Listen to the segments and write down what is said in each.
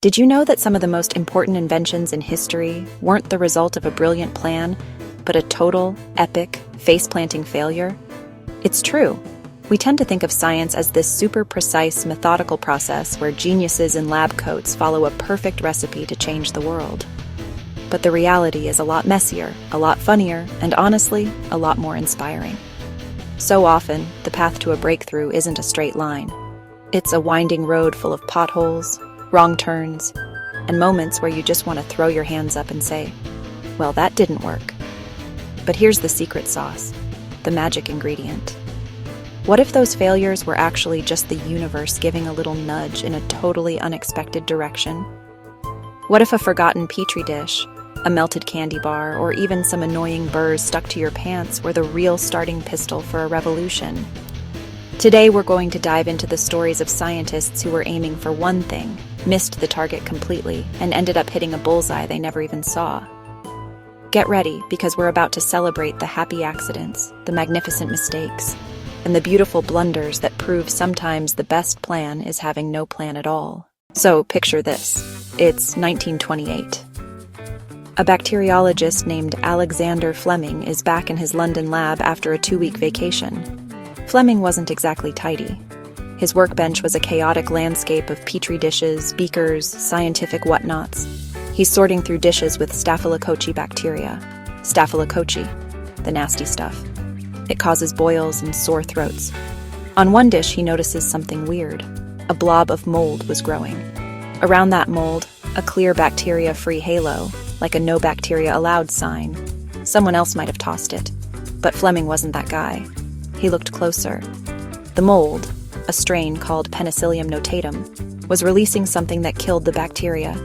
Did you know that some of the most important inventions in history weren't the result of a brilliant plan, but a total, epic, face-planting failure? It's true. We tend to think of science as this super precise, methodical process where geniuses in lab coats follow a perfect recipe to change the world. But the reality is a lot messier, a lot funnier, and honestly, a lot more inspiring. So often, the path to a breakthrough isn't a straight line. It's a winding road full of potholes, wrong turns, and moments where you just want to throw your hands up and say, well, that didn't work. But here's the secret sauce, the magic ingredient. What if those failures were actually just the universe giving a little nudge in a totally unexpected direction? What if a forgotten petri dish, a melted candy bar, or even some annoying burrs stuck to your pants were the real starting pistol for a revolution? Today we're going to dive into the stories of scientists who were aiming for one thing, missed the target completely, and ended up hitting a bullseye they never even saw. Get ready, because we're about to celebrate the happy accidents, the magnificent mistakes, and the beautiful blunders that prove sometimes the best plan is having no plan at all. So picture this. It's 1928. A bacteriologist named Alexander Fleming is back in his London lab after a 2-week vacation. Fleming wasn't exactly tidy. His workbench was a chaotic landscape of petri dishes, beakers, scientific whatnots. He's sorting through dishes with Staphylococci bacteria. Staphylococci, the nasty stuff. It causes boils and sore throats. On one dish, he notices something weird. A blob of mold was growing. Around that mold, a clear bacteria-free halo, like a no bacteria allowed sign. Someone else might have tossed it, but Fleming wasn't that guy. He looked closer. The mold, a strain called Penicillium notatum, was releasing something that killed the bacteria.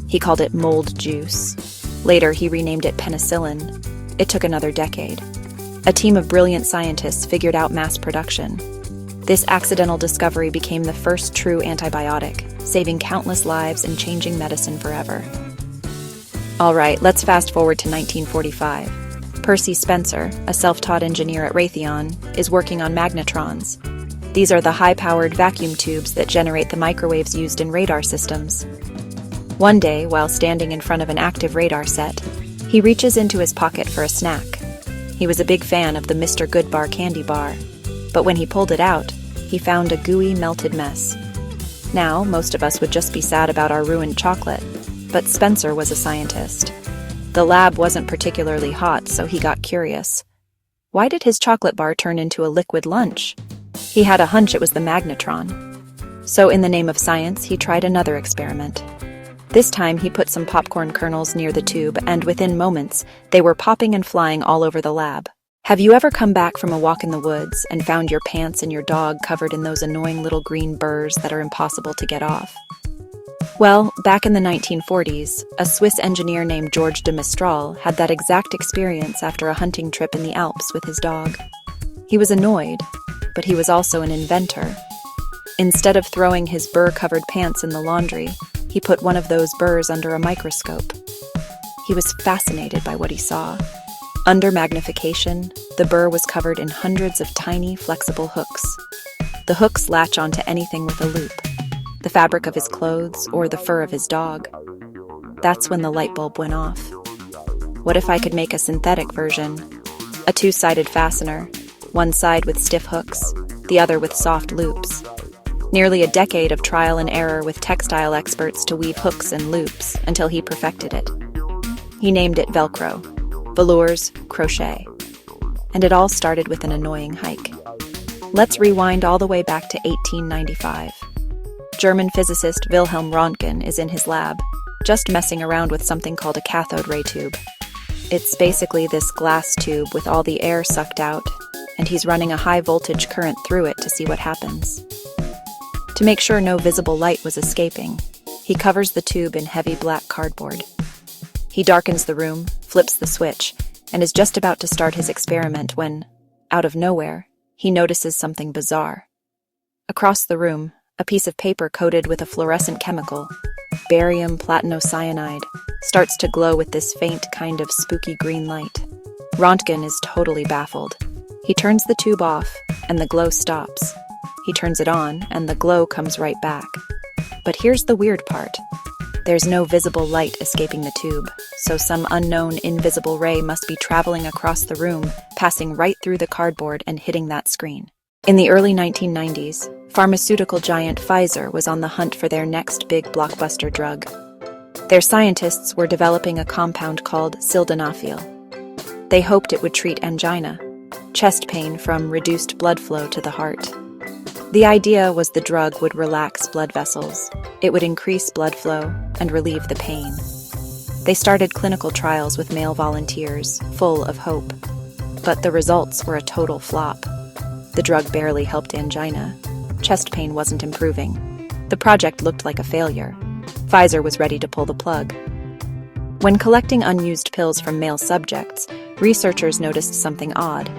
He called it mold juice. Later, he renamed it penicillin. It took another decade. A team of brilliant scientists figured out mass production. This accidental discovery became the first true antibiotic, saving countless lives and changing medicine forever. All right, let's fast forward to 1945. Percy Spencer, a self-taught engineer at Raytheon, is working on magnetrons. These are the high-powered vacuum tubes that generate the microwaves used in radar systems. One day, while standing in front of an active radar set, he reaches into his pocket for a snack. He was a big fan of the Mr. Goodbar candy bar, but when he pulled it out, he found a gooey, melted mess. Now, most of us would just be sad about our ruined chocolate, but Spencer was a scientist. The lab wasn't particularly hot, so he got curious. Why did his chocolate bar turn into a liquid lunch? He had a hunch it was the magnetron. So in the name of science, he tried another experiment. This time, he put some popcorn kernels near the tube, and within moments, they were popping and flying all over the lab. Have you ever come back from a walk in the woods and found your pants and your dog covered in those annoying little green burrs that are impossible to get off? Well, back in the 1940s, a Swiss engineer named Georges de Mistral had that exact experience after a hunting trip in the Alps with his dog. He was annoyed, but he was also an inventor. Instead of throwing his burr-covered pants in the laundry, he put one of those burrs under a microscope. He was fascinated by what he saw. Under magnification, the burr was covered in hundreds of tiny, flexible hooks. The hooks latch onto anything with a loop. The fabric of his clothes, or the fur of his dog. That's when the light bulb went off. What if I could make a synthetic version? A 2-sided fastener, one side with stiff hooks, the other with soft loops. Nearly a decade of trial and error with textile experts to weave hooks and loops until he perfected it. He named it Velcro, velours, crochet. And it all started with an annoying hike. Let's rewind all the way back to 1895. German physicist Wilhelm Röntgen is in his lab, just messing around with something called a cathode ray tube. It's basically this glass tube with all the air sucked out, and he's running a high-voltage current through it to see what happens. To make sure no visible light was escaping, he covers the tube in heavy black cardboard. He darkens the room, flips the switch, and is just about to start his experiment when, out of nowhere, he notices something bizarre. Across the room, a piece of paper coated with a fluorescent chemical, barium platinocyanide, starts to glow with this faint kind of spooky green light. Röntgen is totally baffled. He turns the tube off, and the glow stops. He turns it on, and the glow comes right back. But here's the weird part. There's no visible light escaping the tube, so some unknown invisible ray must be traveling across the room, passing right through the cardboard and hitting that screen. In the early 1990s, pharmaceutical giant Pfizer was on the hunt for their next big blockbuster drug. Their scientists were developing a compound called sildenafil. They hoped it would treat angina, chest pain from reduced blood flow to the heart. The idea was the drug would relax blood vessels, it would increase blood flow, and relieve the pain. They started clinical trials with male volunteers, full of hope. But the results were a total flop. The drug barely helped angina. Chest pain wasn't improving. The project looked like a failure. Pfizer was ready to pull the plug. When collecting unused pills from male subjects, researchers noticed something odd.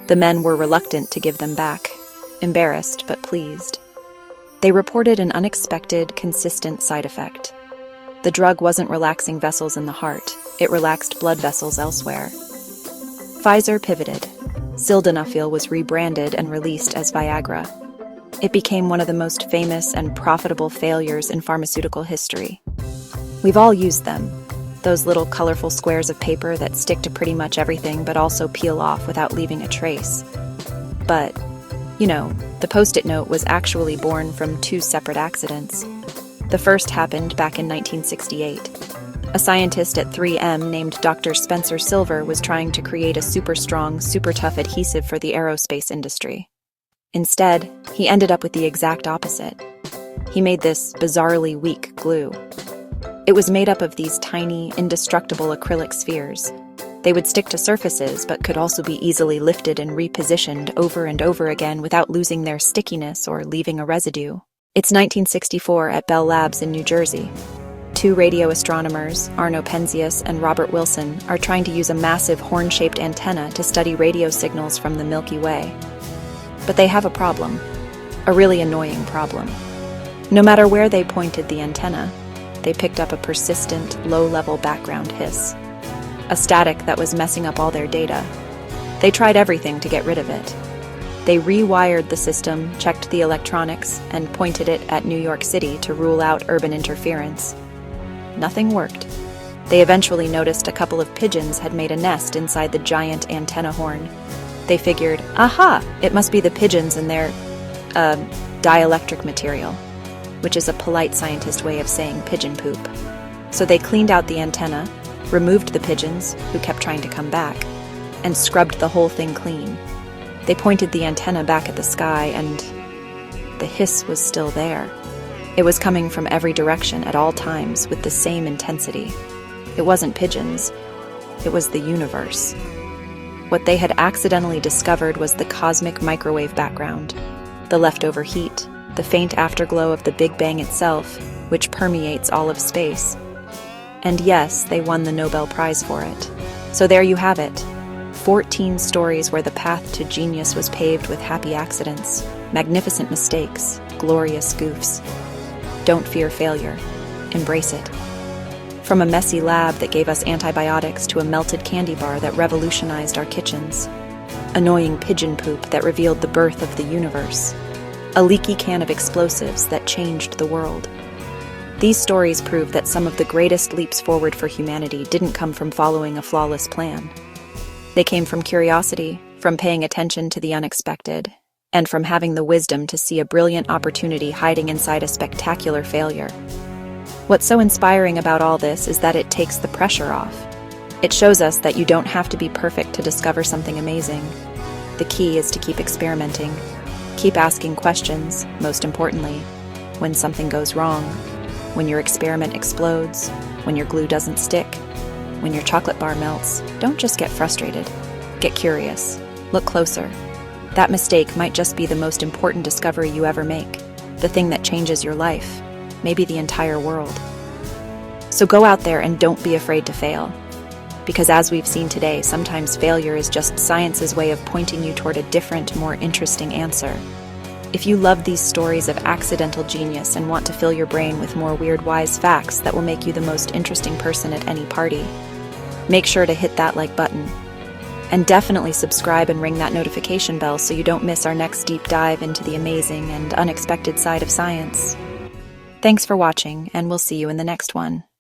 The men were reluctant to give them back, embarrassed but pleased. They reported an unexpected, consistent side effect. The drug wasn't relaxing vessels in the heart, it relaxed blood vessels elsewhere. Pfizer pivoted. Sildenafil was rebranded and released as Viagra. It became one of the most famous and profitable failures in pharmaceutical history. We've all used them, those little colorful squares of paper that stick to pretty much everything but also peel off without leaving a trace. But, the Post-it note was actually born from two separate accidents. The first happened back in 1968. A scientist at 3M named Dr. Spencer Silver was trying to create a super strong, super tough adhesive for the aerospace industry. Instead, he ended up with the exact opposite. He made this bizarrely weak glue. It was made up of these tiny, indestructible acrylic spheres. They would stick to surfaces but could also be easily lifted and repositioned over and over again without losing their stickiness or leaving a residue. It's 1964 at Bell Labs in New Jersey. Two radio astronomers, Arno Penzias and Robert Wilson, are trying to use a massive horn-shaped antenna to study radio signals from the Milky Way. But they have a problem. A really annoying problem. No matter where they pointed the antenna, they picked up a persistent, low-level background hiss. A static that was messing up all their data. They tried everything to get rid of it. They rewired the system, checked the electronics, and pointed it at New York City to rule out urban interference. Nothing worked. They eventually noticed a couple of pigeons had made a nest inside the giant antenna horn. They figured, aha, it must be the pigeons and their, dielectric material, which is a polite scientist way of saying pigeon poop. So they cleaned out the antenna, removed the pigeons, who kept trying to come back, and scrubbed the whole thing clean. They pointed the antenna back at the sky, and the hiss was still there. It was coming from every direction at all times with the same intensity. It wasn't pigeons. It was the universe. What they had accidentally discovered was the cosmic microwave background, the leftover heat, the faint afterglow of the Big Bang itself, which permeates all of space. And yes, they won the Nobel Prize for it. So there you have it. 14 stories where the path to genius was paved with happy accidents, magnificent mistakes, glorious goofs. Don't fear failure. Embrace it. From a messy lab that gave us antibiotics to a melted candy bar that revolutionized our kitchens. Annoying pigeon poop that revealed the birth of the universe. A leaky can of explosives that changed the world. These stories prove that some of the greatest leaps forward for humanity didn't come from following a flawless plan. They came from curiosity, from paying attention to the unexpected, and from having the wisdom to see a brilliant opportunity hiding inside a spectacular failure. What's so inspiring about all this is that it takes the pressure off. It shows us that you don't have to be perfect to discover something amazing. The key is to keep experimenting, keep asking questions, most importantly, when something goes wrong, when your experiment explodes, when your glue doesn't stick, when your chocolate bar melts, don't just get frustrated. Get curious. Look closer. That mistake might just be the most important discovery you ever make, the thing that changes your life, maybe the entire world. So go out there and don't be afraid to fail. Because as we've seen today, sometimes failure is just science's way of pointing you toward a different, more interesting answer. If you love these stories of accidental genius and want to fill your brain with more weird, wise facts that will make you the most interesting person at any party, make sure to hit that like button. And definitely subscribe and ring that notification bell so you don't miss our next deep dive into the amazing and unexpected side of science. Thanks for watching, and we'll see you in the next one.